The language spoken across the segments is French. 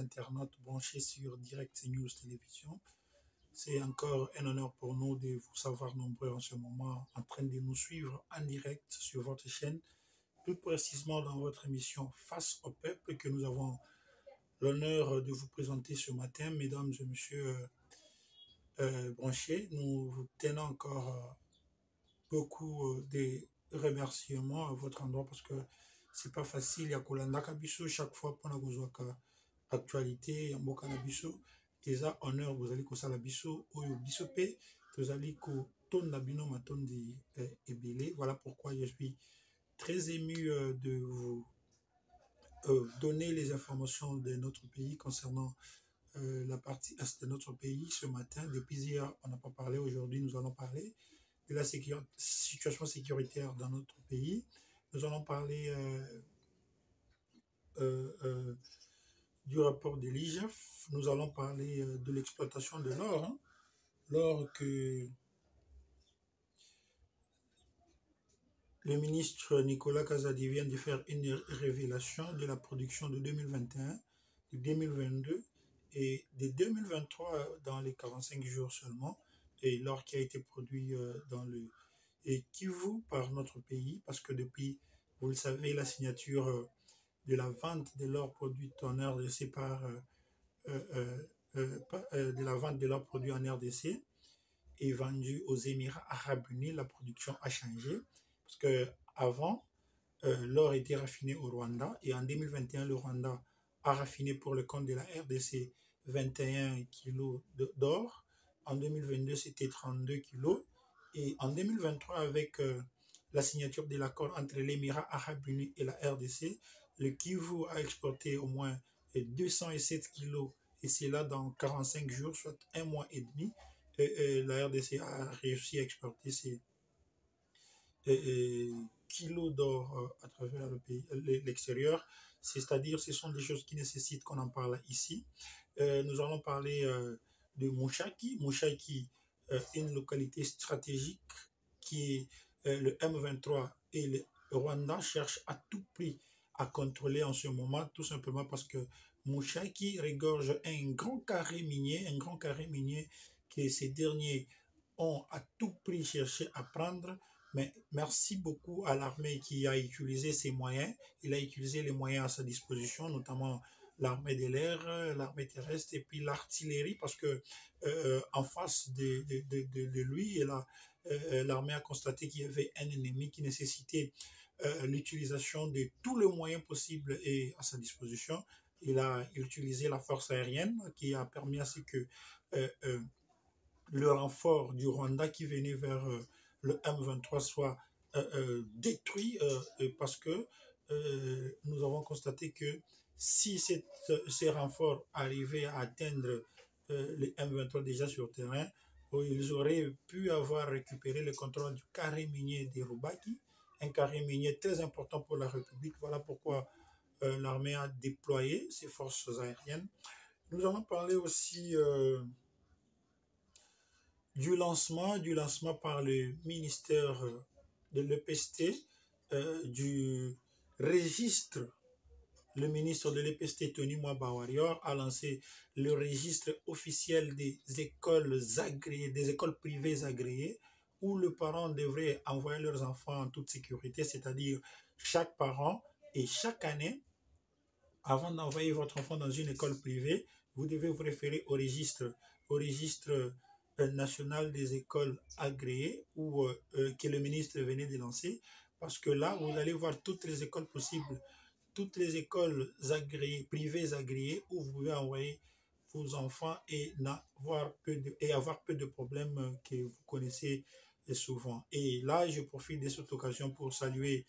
internautes branchés sur Direct News Télévision. C'est encore un honneur pour nous de vous savoir nombreux en ce moment en train de nous suivre en direct sur votre chaîne, plus précisément dans votre émission Face au peuple que nous avons l'honneur de vous présenter ce matin, mesdames et messieurs branchés. Nous vous tenons encore beaucoup de remerciements à votre endroit parce que c'est pas facile. Il y a Kolanda Kabiso chaque fois pour la actualité, Yamboka Nabiso. Et ça, honneur, vous allez ça la biso, oyo bisopé, vous allez ko ton nabino maton di ebele. Voilà pourquoi je suis très ému de vous donner les informations de notre pays concernant la partie est de notre pays ce matin. Depuis hier, on n'a pas parlé. Aujourd'hui, nous allons parler de la situation sécuritaire dans notre pays. Nous allons parler du rapport de l'IGF. Nous allons parler de l'exploitation de l'or. Hein. L'or que le ministre Nicolas Kazadi vient de faire une révélation de la production de 2021, de 2022 et de 2023 dans les 45 jours seulement. Et l'or qui a été produit dans le Kivu par notre pays, parce que depuis, vous le savez, la signature de la vente de l'or produit en RDC de la vente de l'or produit en RDC est vendu aux Émirats Arabes Unis. La production a changé parce que avant l'or était raffiné au Rwanda et en 2021 le Rwanda a raffiné pour le compte de la RDC 21 kilos d'or. En 2022 c'était 32 kilos et en 2023 avec la signature de l'accord entre l'Émirat Arabe Unis et la RDC, le Kivu a exporté au moins 207 kilos et c'est là dans 45 jours, soit un mois et demi. La RDC a réussi à exporter ces kilos d'or à travers le pays, l'extérieur. C'est-à-dire, ce sont des choses qui nécessitent qu'on en parle ici. Nous allons parler de Mushaki. Mushaki, une localité stratégique qui est le M23 et le Rwanda cherchent à tout prix à contrôler en ce moment, tout simplement parce que Mushaki regorge un grand carré minier que ces derniers ont à tout prix cherché à prendre. Mais merci beaucoup à l'armée qui a utilisé ces moyens. Il a utilisé les moyens à sa disposition, notamment l'armée de l'air, l'armée terrestre et puis l'artillerie, parce que en face de lui, l'armée a constaté qu'il y avait un ennemi qui nécessitait l'utilisation de tous les moyens possibles et à sa disposition. Il a utilisé la force aérienne qui a permis à ce que le renfort du Rwanda qui venait vers le M23 soit détruit parce que nous avons constaté que si ces renforts arrivaient à atteindre les M23 déjà sur terrain, ils auraient pu avoir récupéré le contrôle du carré minier des Rubaki, un carré minier très important pour la République. Voilà pourquoi l'armée a déployé ses forces aériennes. Nous allons parler aussi du lancement par le ministère de l'EPST du registre. Le ministre de l'EPST, Tony Mwaba-Warior, a lancé le registre officiel des écoles agréées, des écoles privées agréées, où les parents devraient envoyer leurs enfants en toute sécurité, c'est-à-dire chaque parent et chaque année, avant d'envoyer votre enfant dans une école privée, vous devez vous référer au registre national des écoles agréées ou que le ministre venait de lancer, parce que là, vous allez voir toutes les écoles possibles, toutes les écoles agréées, privées agréées, où vous pouvez envoyer vos enfants et avoir peu de problèmes que vous connaissez souvent. Et là, je profite de cette occasion pour saluer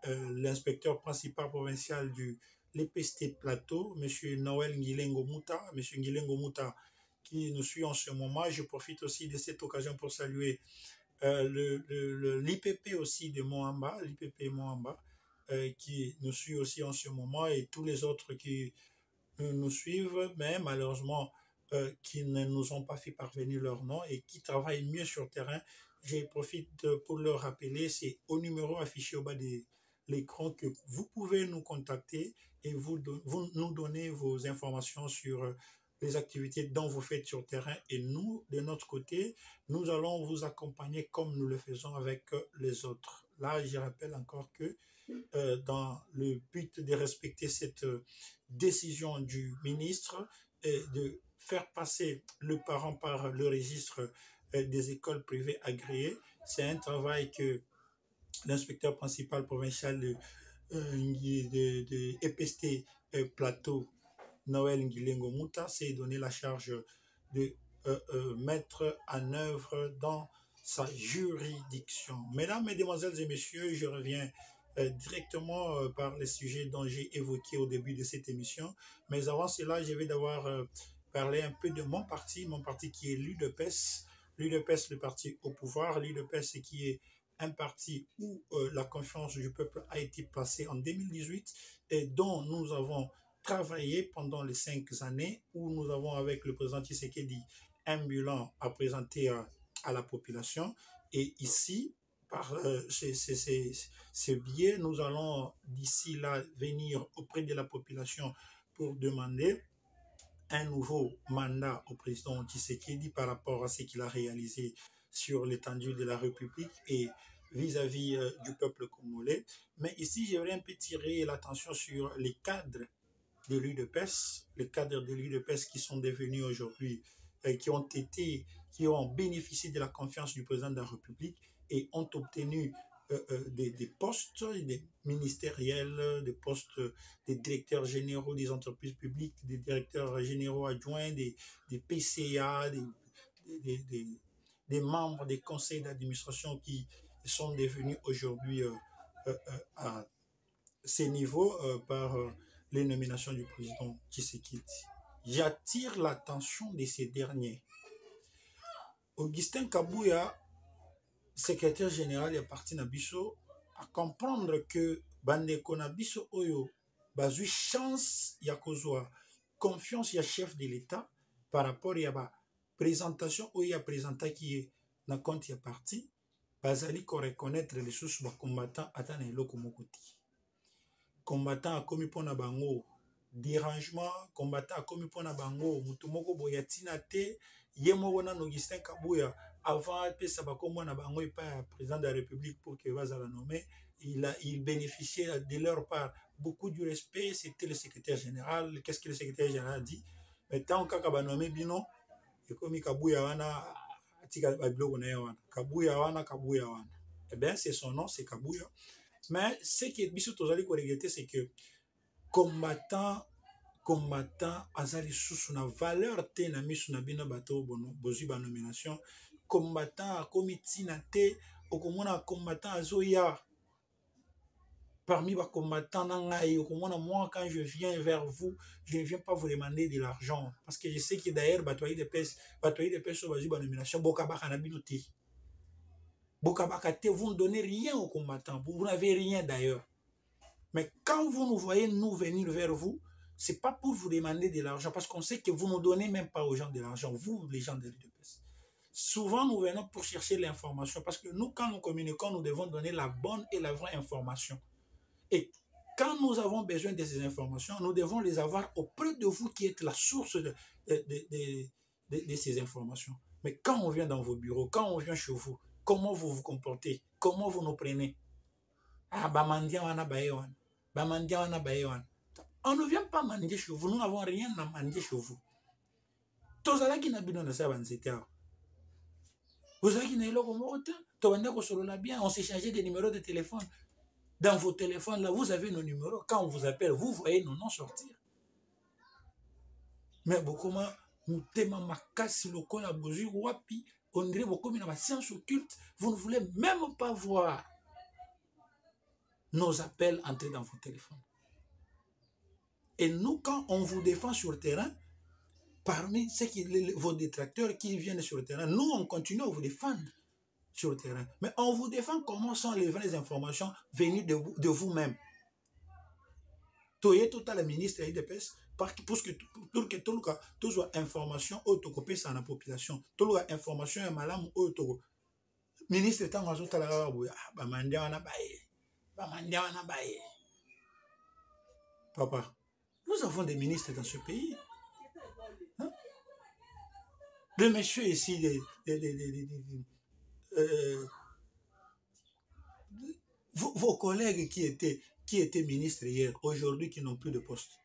l'inspecteur principal provincial du l'EPST Plateau, M. Noël Ngilengo Mouta, qui nous suit en ce moment. Je profite aussi de cette occasion pour saluer l'IPP aussi de Moamba, l'IPP Moamba, qui nous suit aussi en ce moment, et tous les autres qui nous suivent, mais malheureusement qui ne nous ont pas fait parvenir leur nom et qui travaillent mieux sur terrain. Je profite pour leur rappeler, c'est au numéro affiché au bas l'écran que vous pouvez nous contacter et vous nous donner vos informations sur les activités dont vous faites sur terrain. Et nous, de notre côté, nous allons vous accompagner comme nous le faisons avec les autres. Là, je rappelle encore que dans le but de respecter cette décision du ministre et de faire passer le parent par le registre des écoles privées agréées, c'est un travail que l'inspecteur principal provincial de EPST Plateau, Noël Nguilengo Mouta, s'est donné la charge de mettre en œuvre dans sa juridiction. Mesdames, Mesdemoiselles et Messieurs, je reviens directement par les sujets dont j'ai évoqué au début de cette émission. Mais avant cela, je vais d'abord parler un peu de mon parti qui est l'UDPS. L'UDPS, le parti au pouvoir, l'UDPS qui est un parti où la confiance du peuple a été placée en 2018 et dont nous avons travaillé pendant les 5 années, où nous avons avec le président Tshisekedi un bilan à présenter à la population. Et ici, par ce biais, nous allons d'ici là venir auprès de la population pour demander un nouveau mandat au président Tshisekedi par rapport à ce qu'il a réalisé sur l'étendue de la République et vis-à-vis du peuple congolais. Mais ici, j'aimerais un peu tirer l'attention sur les cadres de l'UDPS, les cadres de l'UDPS qui sont devenus aujourd'hui, qui ont bénéficié de la confiance du président de la République et ont obtenu des postes des ministériels, des postes des directeurs généraux des entreprises publiques, des directeurs généraux adjoints, des PCA, des membres des conseils d'administration qui sont devenus aujourd'hui à ces niveaux par les nominations du président Tshisekedi. J'attire l'attention de ces derniers. Augustin Kabouya, secrétaire général, est parti na biso à comprendre que bandeko na biso oyo bazui chance ya kozwa confiance ya chef de l'État par rapport ya ba présentation oyo ya présentaki ye na compte ya parti, bazali ko reconnaître les sous ba combattants ata na eloko moko te. Combattant akomi pona bango dérangement, combattant akomi pona bango mutu moko boya tina te, ye moko na Augustin Kabouya avant pesa bakombo na bango epa président de la République pour que bazala nommé, il bénéficiait de leur part beaucoup du respect. C'était le secrétaire général. Qu'est-ce que le secrétaire général a dit? Maintenant kaka ba nommé bino ekomi Kabouya wana atika babiloko na wana Kabouya wana. Eh bien c'est son nom, c'est Kabouya. Mais ce qui est biso tozali ko regretter, c'est que combattant azali susu na valeur te na misu na bino bato bozwi ba nomination. Combattant akomi tina te, okomona combattant azoya parmi ba combattants na ngai, okomona moi quand je viens vers vous, je ne viens pas vous demander de l'argent parce que je sais que d'ailleurs batoyi de pes bazwi ba nomination bokabaka na bino te. Bokabaka te, vous ne donnez rien aux combattants, vous n'avez rien d'ailleurs. Mais quand vous nous voyez nous venir vers vous, c'est pas pour vous demander de l'argent, parce qu'on sait que vous ne donnez même pas aux gens de l'argent, vous, les gens de l'UDPS. Souvent, nous venons pour chercher l'information, parce que nous, quand nous communiquons, nous devons donner la bonne et la vraie information. Et quand nous avons besoin de ces informations, nous devons les avoir auprès de vous qui êtes la source de ces informations. Mais quand on vient dans vos bureaux, quand on vient chez vous, comment vous vous comportez? Comment vous nous prenez? Ah, bamandia wana baewan. Bamandia wana baewan. On ne vient pas manger chez vous. Nous n'avons rien à manger chez vous. Tozalaki na bino na sa banzeta. Vous avez dit on s'est changé des numéros de téléphone. Dans vos téléphones, là, vous avez nos numéros. Quand on vous appelle, vous voyez nos noms sortir. Mais beaucoup mutema makasi lokola bozu wapi, on dirait beaucoup na ma science occulte, vous ne voulez même pas voir nos appels entrer dans vos téléphones. Et nous, quand on vous défend sur le terrain, parmi vos détracteurs qui viennent sur le terrain, nous, on continue à vous défendre sur le terrain. Mais on vous défend comment sont les vraies informations venues de vous-même. Toye total le ministre IDPS, pour que tout le cas, tout soit information autocopée sur la population. Tout soit information et malam auto. Ministre tant à zota la bamandia wana bae. Papa, nous avons des ministres dans ce pays. Hein? Le monsieur ici, vos collègues qui étaient ministres hier, aujourd'hui qui n'ont plus de poste.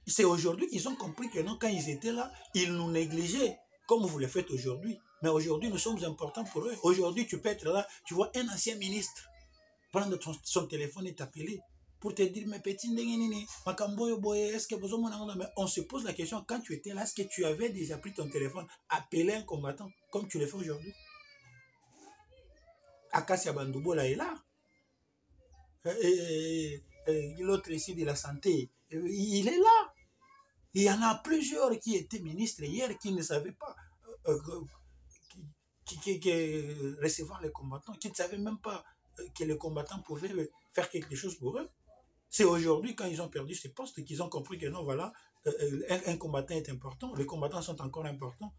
C'est aujourd'hui qu'ils ont compris que non, quand ils étaient là, ils nous négligeaient, comme vous le faites aujourd'hui. Mais aujourd'hui, nous sommes importants pour eux. Aujourd'hui, tu peux être là, tu vois un ancien ministre prendre son téléphone et t'appeler pour te dire, mais petit, est-ce que vous avez... Mais on se pose la question, quand tu étais là, est-ce que tu avais déjà pris ton téléphone, appelé un combattant, comme tu le fais aujourd'hui? Akassia Bandoubola est là. L'autre ici de la santé, il est là. Il y en a plusieurs qui étaient ministres hier qui ne savaient pas recevoir les combattants, qui ne savaient même pas que les combattants pouvaient faire quelque chose pour eux. C'est aujourd'hui, quand ils ont perdu ces postes, qu'ils ont compris que non, voilà, un combattant est important, les combattants sont encore importants.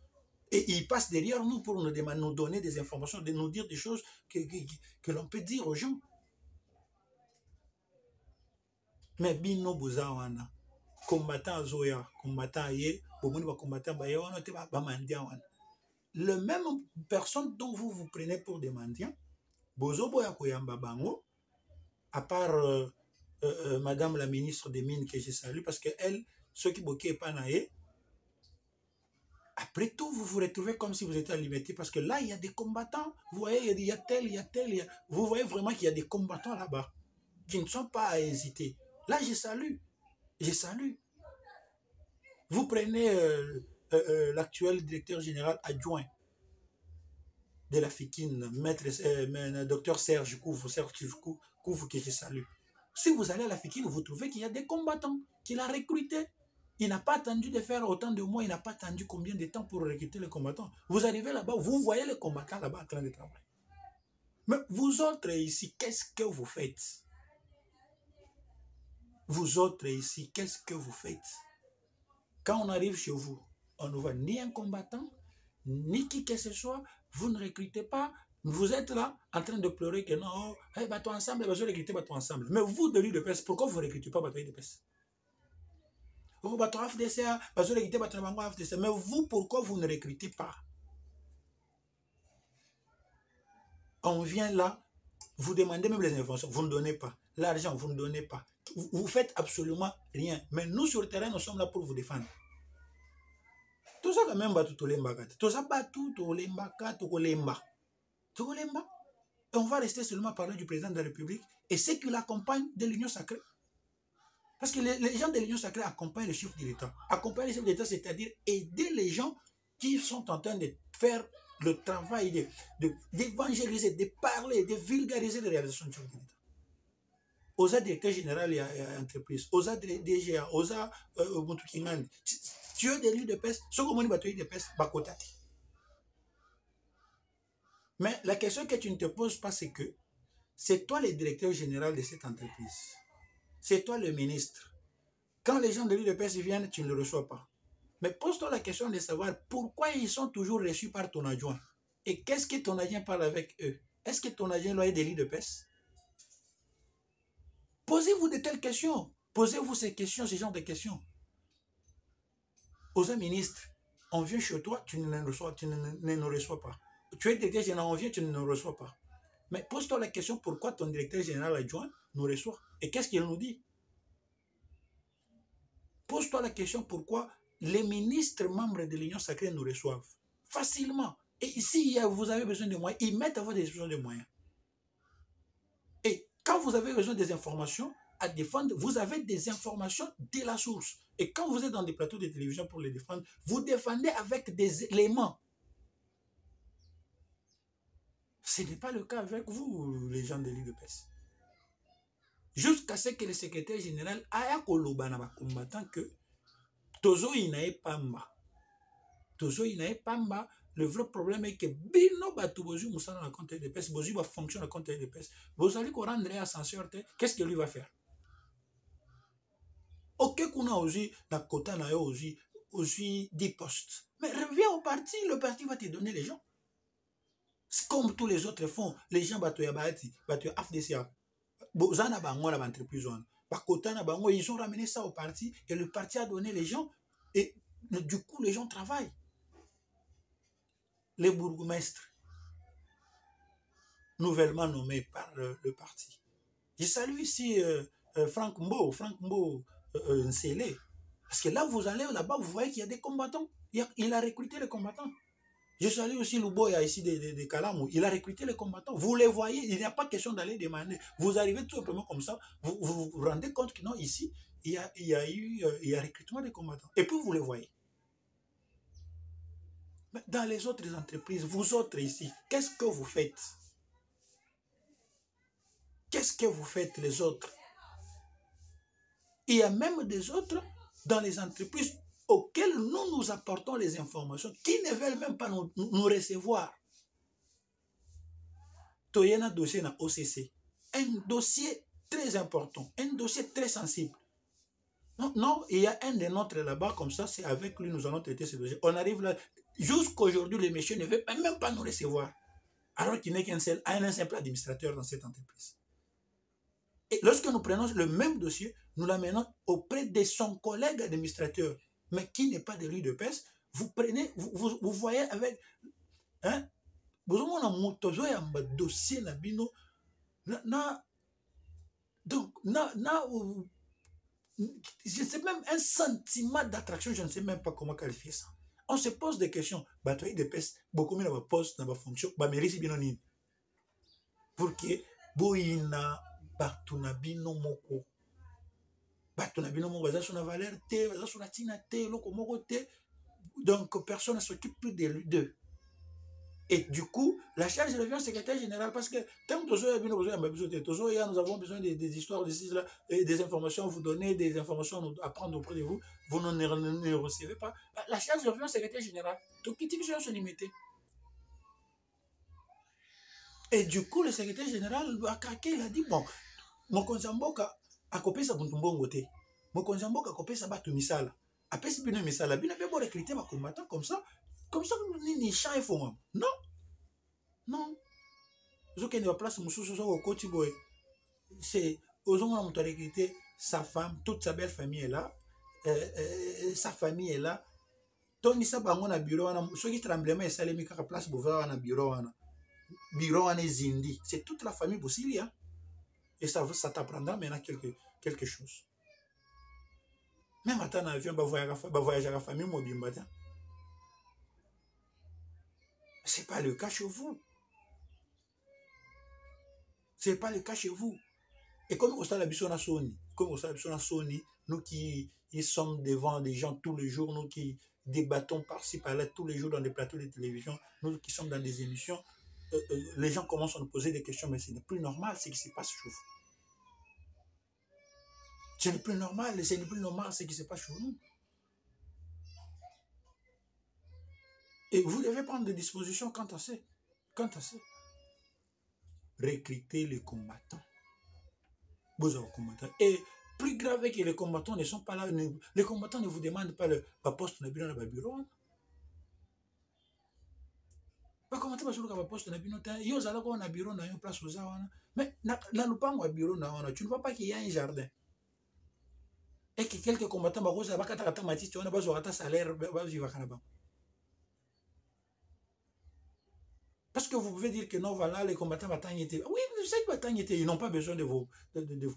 Et ils passent derrière nous pour nous donner des informations, de nous dire des choses que l'on peut dire aux gens. Mais bino bozawana, combattant Zoya, combattant Aye, combattant Bayawana, le même personne dont vous vous prenez pour des mendiants, Bozobo Yakoyamba Bango, à part Madame la ministre des Mines que je salue, parce qu'elle, ceux qui boquaient pas naïe, après tout, vous vous retrouvez comme si vous étiez à liberté, parce que là, il y a des combattants, vous voyez, il y a tel, vous voyez vraiment qu'il y a des combattants là-bas, qui ne sont pas à hésiter. Là, je salue. Vous prenez l'actuel directeur général adjoint de la FIKIN, docteur Serge Kouvou, que je salue. Si vous allez à la FIKIN, vous trouvez qu'il y a des combattants qu'il a recrutés. Il n'a pas attendu de faire autant de mois, il n'a pas attendu combien de temps pour recruter les combattants. Vous arrivez là-bas, vous voyez les combattants là-bas en train de travailler. Mais vous autres ici, qu'est-ce que vous faites? Vous autres ici, qu'est-ce que vous faites? Quand on arrive chez vous, on ne voit ni un combattant, ni qui que ce soit, vous ne recrutez pas, vous êtes là en train de pleurer que non, hey, bateau ensemble, je vais recruter bateau ensemble. Mais vous, de l'UDPS, pourquoi vous ne recrutez pas bateau UDPS? Oh, bateau AFDCA, bateau recruter bateau AFDCA. Mais vous, pourquoi vous ne recrutez pas? On vient là, vous demandez même les informations, vous ne donnez pas. L'argent, vous ne donnez pas. Vous faites absolument rien. Mais nous, sur le terrain, nous sommes là pour vous défendre. Tout ça, quand même, tout ça, et on va rester seulement parler du président de la République et ceux qui l'accompagnent de l'Union sacrée. Parce que les gens de l'Union sacrée accompagnent le chef de l'État. Accompagner le chef de l'État, c'est-à-dire aider les gens qui sont en train de faire le travail d'évangéliser, de parler, de vulgariser les réalisations du chef de l'État. Osa directeur général et entreprise, Osa DGA, Osa Mutukiman. Tu as des lieux de peste, ce qu'on dit de peste, bakotati. Mais la question que tu ne te poses pas, c'est que c'est toi le directeur général de cette entreprise. C'est toi le ministre. Quand les gens de l'île de Perse viennent, tu ne le reçois pas. Mais pose-toi la question de savoir pourquoi ils sont toujours reçus par ton adjoint. Et qu'est-ce que ton adjoint parle avec eux? Est-ce que ton adjoint est de l'île de Perse? Posez-vous de telles questions. Posez-vous ces questions, ce genre de questions. Aux ministres, on vient chez toi, tu ne nous reçois pas. Tu es directeur général, on vient, tu ne nous reçois pas. Mais pose-toi la question pourquoi ton directeur général adjoint nous reçoit. Et qu'est-ce qu'il nous dit? Pose-toi la question pourquoi les ministres membres de l'Union sacrée nous reçoivent facilement. Et ici, vous avez besoin de moyens, ils mettent à votre disposition des moyens. Et quand vous avez besoin des informations à défendre, vous avez des informations de la source. Et quand vous êtes dans des plateaux de télévision pour les défendre, vous défendez avec des éléments. Ce n'est pas le cas avec vous, les gens de l'île de Perse. Jusqu'à ce que le secrétaire général aya koloba na combattant que Tozo inae pamba. Tozo inae pamba. Le vrai problème est que bino batu bozu moussa dans la compte de peste, bozu va fonctionner dans la compte de peste. Vous allez qu'on rendre ascenseur, qu'est-ce que lui va faire? Ok, qu'on a aussi la quota na aussi 10 postes. Mais reviens au parti, le parti va te donner les gens. Comme tous les autres font, les gens batu yabati, batu AFDCA. Bozana bango la entreprise wana. Bakotana bango, ils ont ramené ça au parti et le parti a donné les gens et du coup les gens travaillent. Les bourgmestres nouvellement nommés par le parti. Je salue ici Franck Mbo Nsele. Parce que là, vous allez là-bas, vous voyez qu'il y a des combattants. Il a recruté les combattants. Je salue aussi Luboya ici de Kalamou. Il a recruté les combattants. Vous les voyez, il n'y a pas question d'aller demander. Vous arrivez tout simplement comme ça. Vous vous rendez compte que non, ici, il y a eu recrutement des combattants. Et puis vous les voyez. Mais dans les autres entreprises, vous autres ici, qu'est-ce que vous faites? Qu'est-ce que vous faites les autres? Il y a même des autres dans les entreprises auxquelles nous apportons les informations qui ne veulent même pas nous recevoir. Toyena dossier na OCC. Un dossier très important, un dossier très sensible. Non, il y a un des nôtres là-bas, comme ça, c'est avec lui nous allons traiter ce dossier. On arrive là, jusqu'aujourd'hui, le monsieur ne veut même pas nous recevoir. Alors qu'il n'est qu'un simple administrateur dans cette entreprise. Et lorsque nous prenons le même dossier, nous l'amenons auprès de son collègue administrateur, mais qui n'est pas de lui de peste, vous prenez, vous voyez avec, hein, vous avez un dossier, donc, je sais même un sentiment d'attraction, je ne sais même pas comment qualifier ça. On se pose des questions, bataille de peste, beaucoup mieux dans ma poste, dans ma fonction, mérite bien pour que boina batunabino moko batunabino moko baza sur la valeur te baza sur la tina te loko moko te, donc personne ne s'occupe plus d'eux. Et du coup, la charge revient au secrétaire général parce que tant que nous avons besoin des histoires, des informations à vous donner, des informations à prendre auprès de vous, vous ne recevez pas. La charge revient au secrétaire général. Donc, qui dit se limiter. Et du coup, le secrétaire général a craqué, il a dit, bon, Mokonzamboka a copié sa buntumbongote. Mokonzamboka a copié sa batumisala. Après, si bien misala, bien peut recruter ma combattant comme ça, ni chat et fond. Non, non. Ce qui est en place, c'est aux hommes on a recruté sa femme, toute sa belle famille est là, sa famille est là. Tony sa bango na bureau wana, ceux qui tremblement et salemi kaka place bouveur na bureau wana. Bureau wana zindi, c'est toute la famille Boussili, hein. Et ça t'apprendra maintenant quelque chose. Même à ton avion, voyager à la famille mobile. Ce n'est pas le cas chez vous. Ce n'est pas le cas chez vous. Et comme on a la Sony, nous qui sommes devant des gens tous les jours, nous qui débattons par-ci par-là tous les jours dans des plateaux de télévision, nous qui sommes dans des émissions, les gens commencent à nous poser des questions, mais ce n'est plus normal ce qui se passe chez vous. Ce n'est plus normal ce qui se passe chez nous. Et vous devez prendre des dispositions quant à ça. Recruter les combattants. Et plus grave que les combattants ne sont pas là, les combattants ne vous demandent pas le poste dans le bureau. Pas comment tu vas sur le poste dans le bureau. Ils ont un bureau dans une place aux awana. Mais dans le bureau, tu ne vois pas qu'il y a un jardin. Et que quelques combattants vont avoir un salaire. Parce que vous pouvez dire que non, voilà, les combattants bataillent. Oui, vous savez bataillent, ils n'ont pas besoin de vos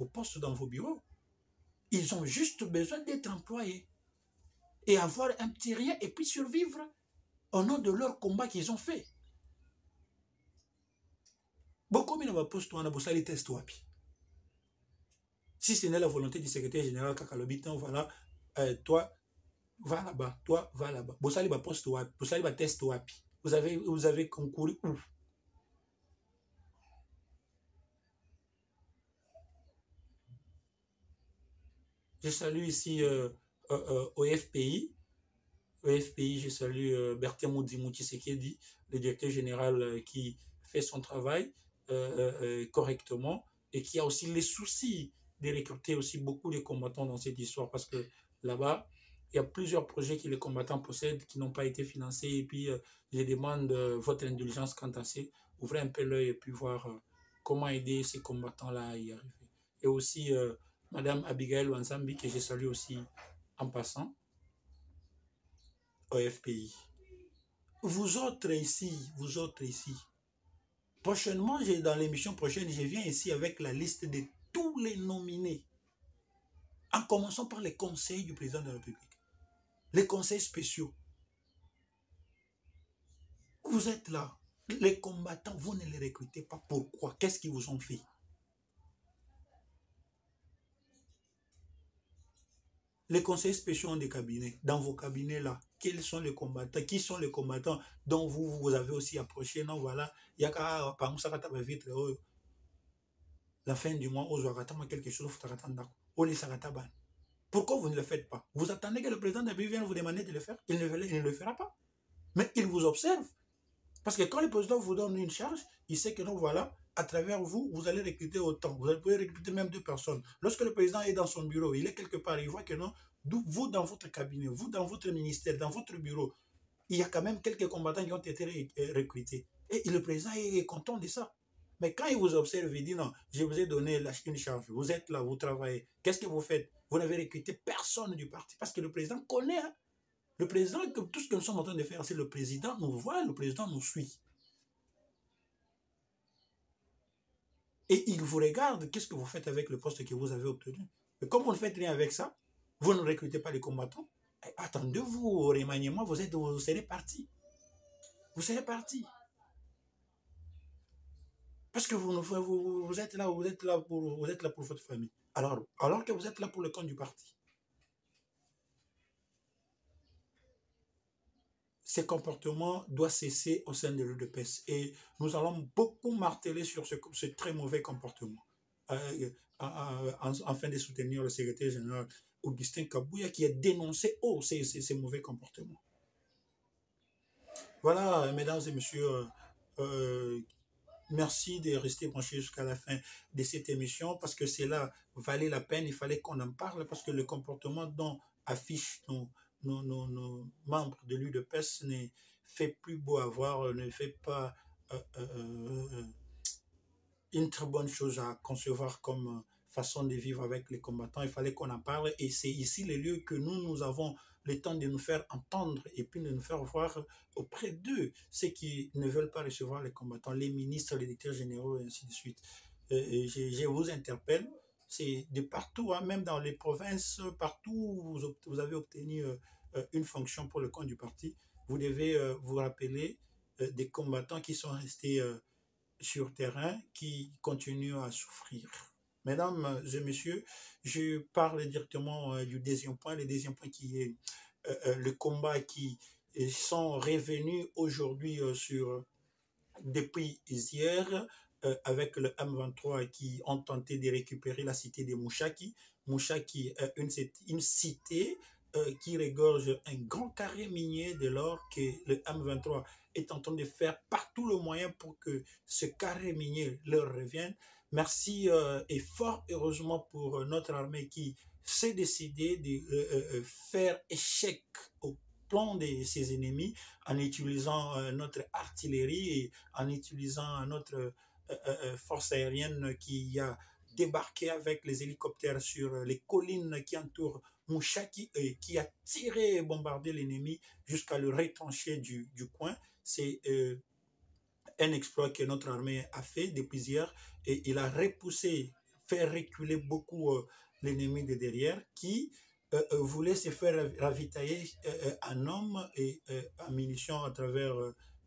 postes dans vos bureaux. Ils ont juste besoin d'être employés et avoir un petit rien et puis survivre au nom de leur combat qu'ils ont fait. Beaucoup de postes on a besoin de tests wapi. Si ce n'est la volonté du secrétaire général Kakalobitan, voilà, toi, va là-bas, toi, va là-bas. Vous allez poste wapi, vous allez test wapi. Vous avez concouru où? Je salue ici au FPI. Au FPI, je salue Berthier Moudimouti Sekedi, le directeur général qui fait son travail correctement et qui a aussi les soucis de recruter aussi beaucoup de combattants dans cette histoire parce que là-bas, il y a plusieurs projets que les combattants possèdent qui n'ont pas été financés et puis je demande votre indulgence quant à ça. Ouvrez un peu l'œil et puis voir comment aider ces combattants-là à y arriver. et aussi Madame Abigail Wanzambi, que je salue aussi en passant, au FPI. Vous autres ici, prochainement, dans l'émission prochaine, je viens ici avec la liste de tous les nominés, en commençant par les conseils du président de la République, les conseils spéciaux. Vous êtes là, les combattants, vous ne les recrutez pas. Pourquoi? Qu'est-ce qu'ils vous ont fait? Les conseils spéciaux ont des cabinets. Dans vos cabinets là, quels sont les combattants? Qui sont les combattants dont vous avez aussi approché? Non, voilà, il y a la fin du mois, quelque chose, pourquoi vous ne le faites pas? Vous attendez que le président de la République vienne vous demander de le faire? Il ne le fera pas. Mais il vous observe. Parce que quand le président vous donne une charge, il sait que non, voilà, à travers vous, vous allez recruter autant. Vous pouvez recruter même 2 personnes. Lorsque le président est dans son bureau, il est quelque part, il voit que non, vous dans votre cabinet, vous dans votre ministère, dans votre bureau, il y a quand même quelques combattants qui ont été recrutés. Et le président est content de ça. Mais quand il vous observe, il dit non, je vous ai donné une charge, vous êtes là, vous travaillez. Qu'est-ce que vous faites? Vous n'avez recruté personne du parti. Parce que le président connaît, hein. Le président, tout ce que nous sommes en train de faire, c'est le président nous voit, le président nous suit. Et il vous regarde, qu'est-ce que vous faites avec le poste que vous avez obtenu? Mais comme vous ne faites rien avec ça, vous ne recrutez pas les combattants, attendez-vous au remaniement, vous serez parti. Vous serez parti. Parce que vous êtes là, vous êtes là pour votre famille. Alors que vous êtes là pour le compte du parti. Ces comportements doivent cesser au sein de l'UDPS. Et nous allons beaucoup marteler sur ce très mauvais comportement. Afin de soutenir le secrétaire général Augustin Kabouya qui a dénoncé ces mauvais comportements. Voilà, mesdames et messieurs, merci de rester branchés jusqu'à la fin de cette émission parce que cela valait la peine, il fallait qu'on en parle parce que le comportement dont affichent nos membres de l'UDPS ne fait plus beau à voir, ne fait pas une très bonne chose à concevoir comme façon de vivre avec les combattants. Il fallait qu'on en parle et c'est ici les lieux que nous avons le temps de nous faire entendre et puis de nous faire voir auprès d'eux ceux qui ne veulent pas recevoir les combattants, les ministres, les directeurs généraux et ainsi de suite. Je vous interpelle, c'est de partout, hein, même dans les provinces, partout où vous avez obtenu une fonction pour le compte du parti, vous devez vous rappeler des combattants qui sont restés sur terrain, qui continuent à souffrir. Mesdames et messieurs, je parle directement du deuxième point, le deuxième point qui est le combat qui sont revenus aujourd'hui depuis hier avec le M23 qui ont tenté de récupérer la cité de Mouchaki. Mouchaki est une cité qui regorge un grand carré minier dès lors que le M23 est en train de faire par tout le moyen pour que ce carré minier leur revienne. Merci et fort heureusement pour notre armée qui s'est décidée de faire échec au plan de ses ennemis en utilisant notre artillerie et en utilisant notre force aérienne qui a débarqué avec les hélicoptères sur les collines qui entourent Mouchaki et qui a tiré et bombardé l'ennemi jusqu'à le retrancher du coin. C'est un exploit que notre armée a fait depuis hier et il a repoussé, fait reculer beaucoup l'ennemi de derrière qui voulait se faire ravitailler en hommes et en munitions à travers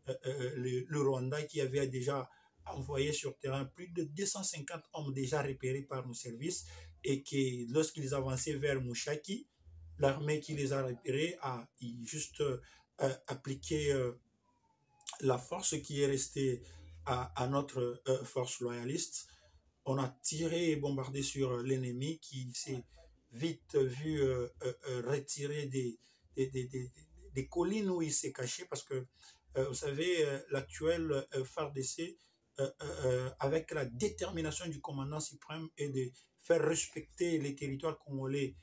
le Rwanda qui avait déjà envoyé sur terrain plus de 250 hommes déjà repérés par nos services et que lorsqu'ils avançaient vers Mouchaki, l'armée qui les a repérés a juste appliqué la force qui est restée à notre force loyaliste. On a tiré et bombardé sur l'ennemi qui s'est vite vu retirer des collines où il s'est caché parce que vous savez, l'actuel FARDC, avec la détermination du commandant suprême et de faire respecter les territoires congolais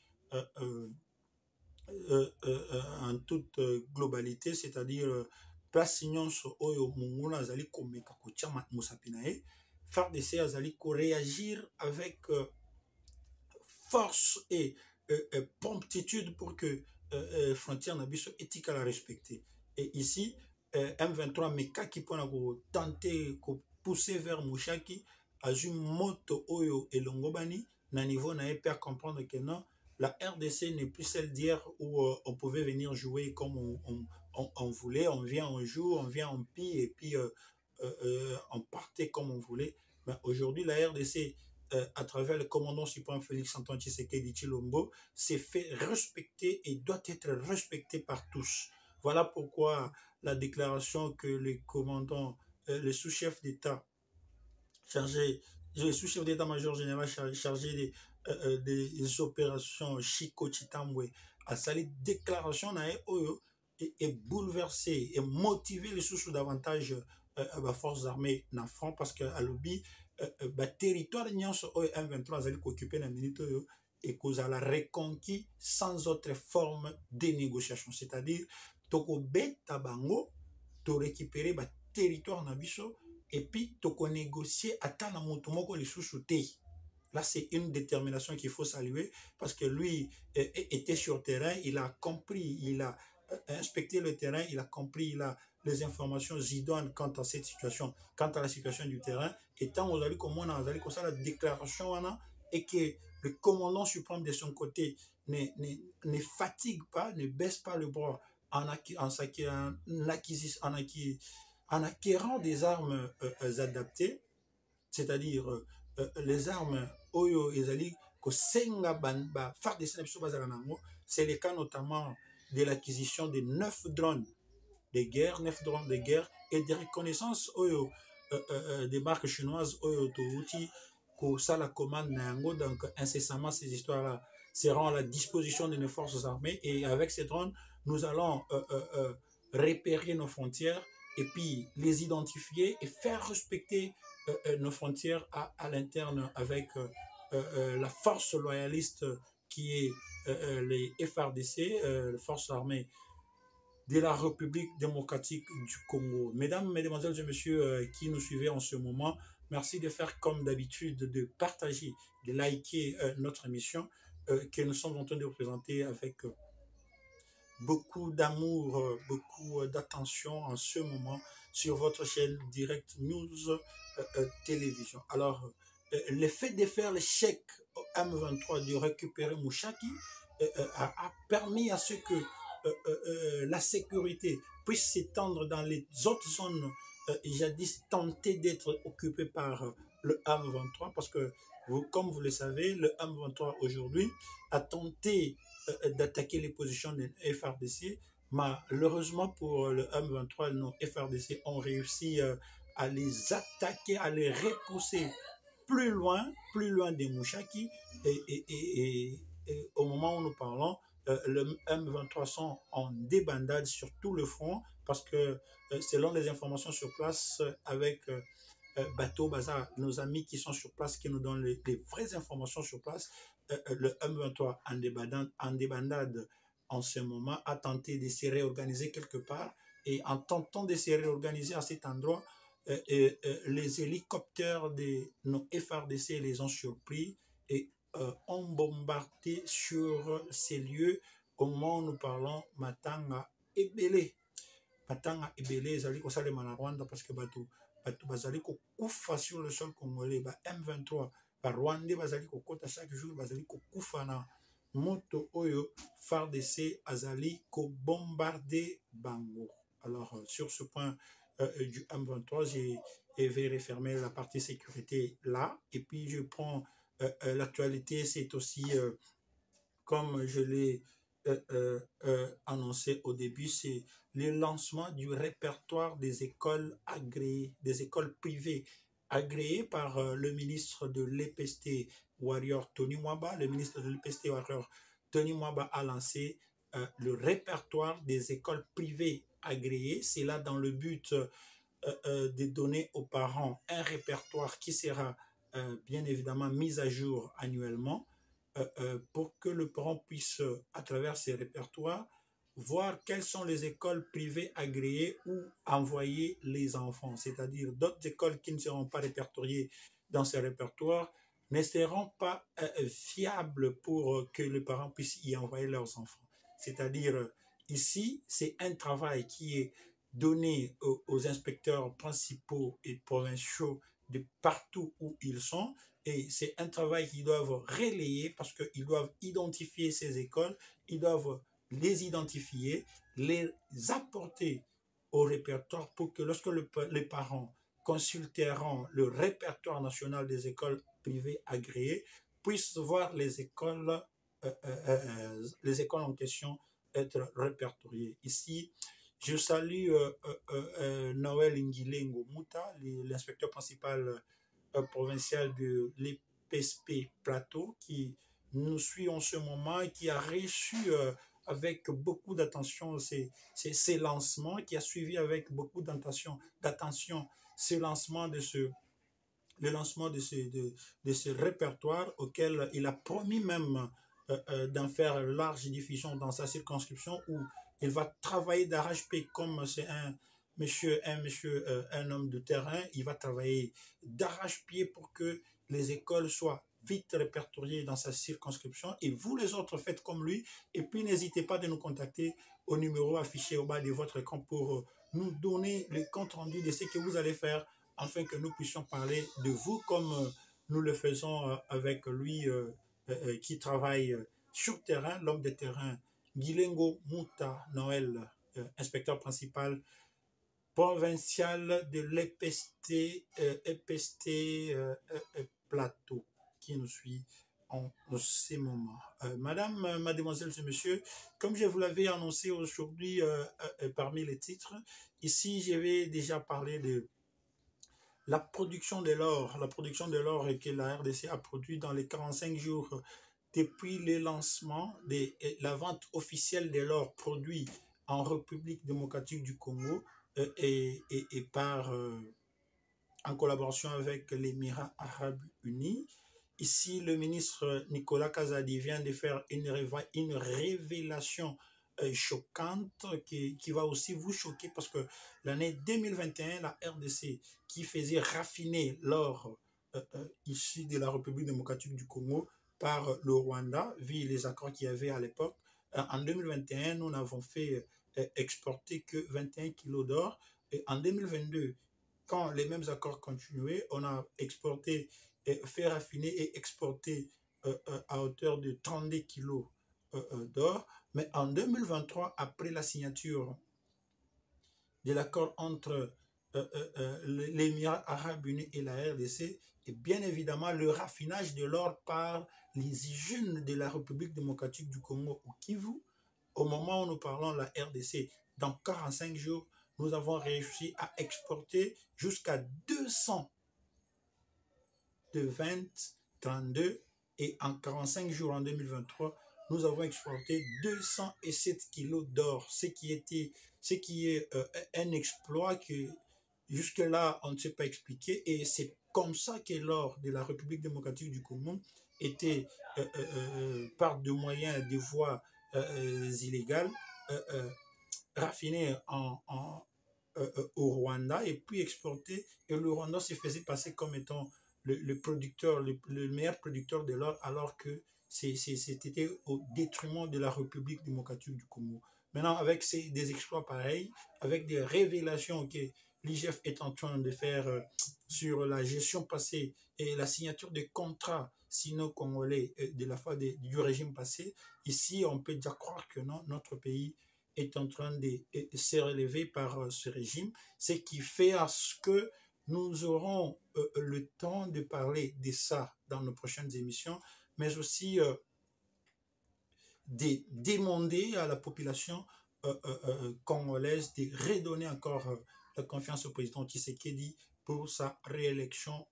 en toute globalité, c'est-à-dire place nyonso oyo monguna azali komeka kotia mosapi na ye, FARDC azali ko réagir avec force et promptitude pour que frontière nabiso éthique à la respecter. Et ici, M23 meka qui peut tenter de pousser vers Mouchaki à une moto oyo et longobani na niveau na faire comprendre que non, la RDC n'est plus celle d'hier où on pouvait venir jouer comme on voulait, on vient, on joue, on vient, on pille et puis on partait comme on voulait. Mais aujourd'hui, la RDC, à travers le commandant suprême Félix Antoine Tshisekedi Tshilombo, s'est fait respecter et doit être respecté par tous. Voilà pourquoi la déclaration que le commandant, le sous-chef d'État chargé, le sous-chef d'état-major général chargé des opérations Chico Chitambwe a sali déclaration et bouleversé et motivé les sous davantage les forces armées dans le front parce que à l'obi territoire nyonso M23 azali occupé la minute et cause à la reconquis sans autre forme de négociation, c'est-à-dire toko beta bango to récupérer ba territoire na biso et puis toko négocier ata na moto moko lisusu te. Là, c'est une détermination qu'il faut saluer parce que lui était sur terrain, il a compris, il a inspecté le terrain, il a compris, il a les informations idoines quant à cette situation, quant à la situation du terrain. Et tant on a vu comment on a vu la déclaration et que le commandant suprême de son côté ne fatigue pas, ne baisse pas le bras en acquérant des armes adaptées, c'est-à-dire les armes oyo ezali kosenga ba FARDC na biso bazala nango. C'est le cas notamment de l'acquisition de 9 drones de guerre, 9 drones de guerre et des reconnaissances oyo des marques chinoises oyo touti ko ça la commande na yango. Donc incessamment ces histoires là seront à la disposition de nos forces armées et avec ces drones nous allons repérer nos frontières et puis les identifier et faire respecter nos frontières à l'interne avec la force loyaliste qui est les FARDC, les forces armées de la République démocratique du Congo. Mesdames, mesdemoiselles et messieurs qui nous suivez en ce moment, merci de faire comme d'habitude, de partager, de liker notre émission que nous sommes en train de vous présenter avec beaucoup d'amour, beaucoup d'attention en ce moment sur votre chaîne Direct News Télévision. Alors, le fait de faire l'échec au M23 de récupérer Mouchaki a permis à ce que la sécurité puisse s'étendre dans les autres zones jadis tentées d'être occupées par le M23 parce que, comme vous le savez, le M23 aujourd'hui a tenté d'attaquer les positions de FARDC. Malheureusement pour le M23, nos FARDC ont réussi à les attaquer, à les repousser plus loin des Mouchaki. Et au moment où nous parlons, le M23 sont en débandade sur tout le front parce que selon les informations sur place avec Bateau Baza, nos amis qui sont sur place, qui nous donnent les vraies informations sur place, le M23 en débandade en ce moment a tenté de se réorganiser quelque part et en tentant de se réorganiser à cet endroit, les hélicoptères de nos FARDC les ont surpris et ont bombardé sur ces lieux au moment où nous parlons Matanga et Belé. Matanga et Belé, ils allaient au na Rwanda parce que Bateau bazali kokufa sur le sol congolais, ba M23 ba Rwandais bazali kokota chaque jour bazali kokufa na moto oyo FARDC azali ko bombarder bango. Alors sur ce point du M23, je vais refermer la partie sécurité là et puis je prends l'actualité. C'est aussi comme je l'ai annoncé au début, c'est le lancement du répertoire des écoles agréées, des écoles privées agréées par le ministre de l'EPST Warrior Tony Mwaba. Le ministre de l'EPST Warrior Tony Mwaba a lancé le répertoire des écoles privées agréées. C'est là dans le but de donner aux parents un répertoire qui sera bien évidemment mis à jour annuellement pour que le parent puisse, à travers ces répertoires, voir quelles sont les écoles privées agréées où envoyer les enfants, c'est-à-dire d'autres écoles qui ne seront pas répertoriées dans ces répertoires. ne seront pas fiables pour que les parents puissent y envoyer leurs enfants. C'est-à-dire, ici, c'est un travail qui est donné aux inspecteurs principaux et provinciaux de partout où ils sont, et c'est un travail qu'ils doivent relayer parce qu'ils doivent identifier ces écoles, ils doivent les identifier, les apporter au répertoire pour que lorsque les parents consulteront le répertoire national des écoles privées agréées, puissent voir les écoles en question être répertoriées. Ici, je salue Noël Nguilengo Muta, l'inspecteur principal provincial de l'EPSP Plateau, qui nous suit en ce moment et qui a reçu avec beaucoup d'attention ces lancements, qui a suivi avec beaucoup d'attention ce lancement de ce le lancement de ce répertoire auquel il a promis même d'en faire large diffusion dans sa circonscription où il va travailler d'arrache-pied comme c'est un homme de terrain. Il va travailler d'arrache-pied pour que les écoles soient vite répertoriées dans sa circonscription et vous les autres faites comme lui et puis n'hésitez pas de nous contacter au numéro affiché au bas de votre écran pour nous donner le compte rendu de ce que vous allez faire afin que nous puissions parler de vous comme nous le faisons avec lui qui travaille sur terrain, l'homme de terrain, Nguilengo Muta Noël, inspecteur principal provincial de l'EPST Plateau, qui nous suit en ces moments. Madame, mademoiselle et monsieur, comme je vous l'avais annoncé aujourd'hui parmi les titres, ici je vais déjà parler de la production de l'or que la RDC a produit dans les 45 jours depuis le lancement de la vente officielle de l'or produit en République démocratique du Congo et par en collaboration avec l'Émirat arabe uni. Ici, le ministre Nicolas Kazadi vient de faire une révélation choquante qui va aussi vous choquer parce que l'année 2021, la RDC qui faisait raffiner l'or issu de la République démocratique du Congo par le Rwanda, vu les accords qu'il y avait à l'époque, en 2021, nous n'avons fait exporter que 21 kilos d'or. Et en 2022, quand les mêmes accords continuaient, on a exporté, fait raffiner et exporter à hauteur de 32 kilos d'or. Mais en 2023, après la signature de l'accord entre l'Émirat arabe uni et la RDC, et bien évidemment le raffinage de l'or par les usines de la République démocratique du Congo au Kivu, au moment où nous parlons de la RDC, dans 45 jours, nous avons réussi à exporter jusqu'à 200 de 2032 et en 45 jours en 2023, nous avons exporté 207 kilos d'or, ce qui est un exploit que jusque-là on ne sait pas expliquer et c'est comme ça que l'or de la République démocratique du Congo était par de moyens, de voies illégales raffiné au Rwanda et puis exporté. Et le Rwanda se faisait passer comme étant le producteur, le meilleur producteur de l'or, alors que c'était au détriment de la République démocratique du Congo. Maintenant, avec des exploits pareils, avec des révélations que l'IGF est en train de faire sur la gestion passée et la signature des contrats sino-congolais de la fois du régime passé, ici, on peut déjà croire que non, notre pays est en train de se relever par ce régime, ce qui fait à ce que nous aurons le temps de parler de ça dans nos prochaines émissions, mais aussi de demander à la population congolaise de redonner encore la confiance au président Tshisekedi pour sa réélection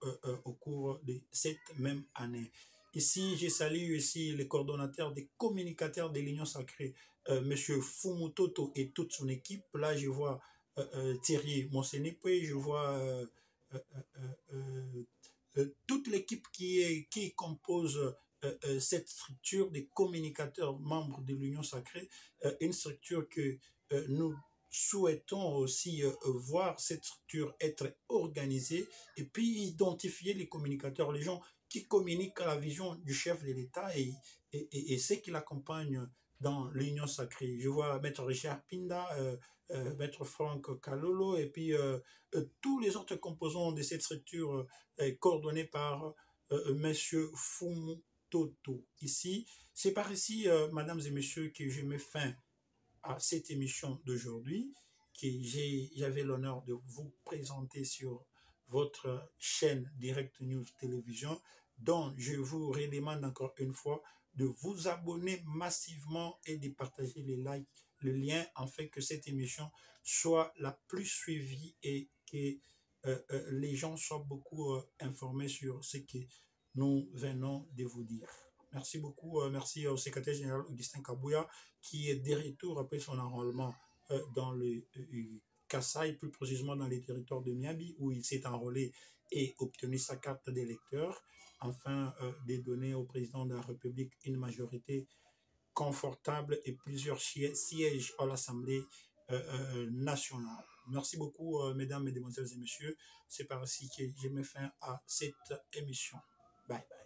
au cours de cette même année. Ici, je salue aussi les coordonnateurs des communicateurs de l'Union sacrée, M. Fumutoto et toute son équipe. Là, je vois Thierry Monsenepe, je vois toute l'équipe qui compose cette structure des communicateurs membres de l'Union sacrée, une structure que nous souhaitons aussi voir cette structure être organisée et puis identifier les communicateurs, les gens qui communique la vision du chef de l'État et ceux qui l'accompagnent dans l'Union sacrée. Je vois Maître Richard Pinda, Maître Franck Kalolo, et puis tous les autres composants de cette structure coordonnée par Monsieur Fumu Toto. Ici, c'est par ici, mesdames et messieurs, que je mets fin à cette émission d'aujourd'hui, que j'avais l'honneur de vous présenter sur votre chaîne Direct News Télévision, dont je vous redemande encore une fois de vous abonner massivement et de partager les likes, le lien, afin que cette émission soit la plus suivie et que les gens soient beaucoup informés sur ce que nous venons de vous dire. Merci beaucoup. Merci au secrétaire général Augustin Kabouya, qui est de retour après son enrôlement dans le Kasaï, plus précisément dans les territoires de Miabi, où il s'est enrôlé et obtenu sa carte d'électeur, afin de donner au président de la République une majorité confortable et plusieurs sièges à l'Assemblée nationale. Merci beaucoup, mesdames, mesdemoiselles et messieurs. C'est par ici que je mets fin à cette émission. Bye bye.